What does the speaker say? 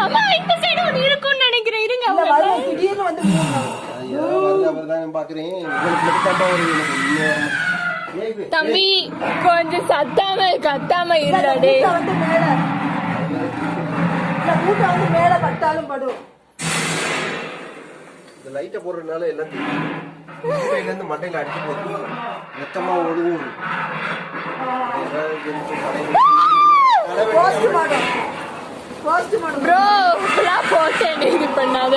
அம்மா இந்த சைடு ஒன்னு இருக்கும்னு நினைக்கிறேன். இருங்க திடீர்னு வந்து தம்பி கொஞ்சம் கத்தாம இல்லடே. மூட்டை வந்து மேல பட்டாலும் படும். இந்த லைட்டை போடுறதுனால எல்லாம் இருந்து மண்டையில அடிச்சு போட்டு மொத்தமா ஒழுகும். ப்ரோ இப்பெல்லாம் போட்டேன் இது பண்ணாத.